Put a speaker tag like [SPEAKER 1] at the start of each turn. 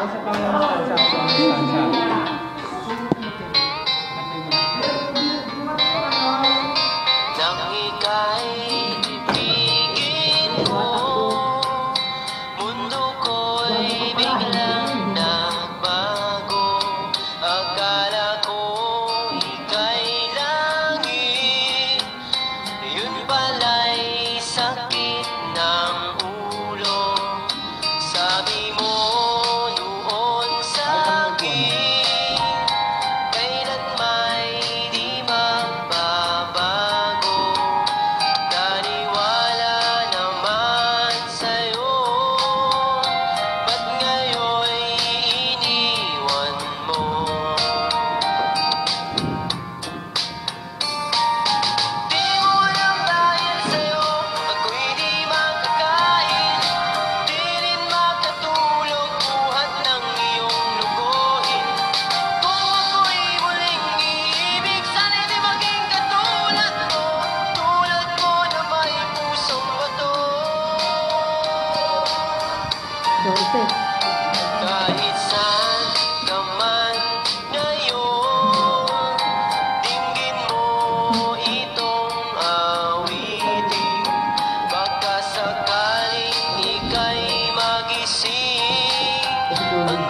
[SPEAKER 1] Isa pang sustansya.
[SPEAKER 2] Nang ika'y ibigin mo, mundo ko'y biglang nagbago. Akala ko ika'y langit, yun pala'y sakit ng ulo. Sabi mo noon sa'kin, kailan may di magbabago. Naniwala naman sa'yo, ba't ngayon'y iniwan mo? Di mo alam dahil sa'yo ako'y di makakain, di rin makatulog buhat ng iyong luguhin. Kung ako'y muling iibig, sana'y di maging katulad mo, tulad mo na may pusong bato. Kahit saan ka man ngayon, dinggin mo itong awitin. Baka sakaling ika'y magising, ang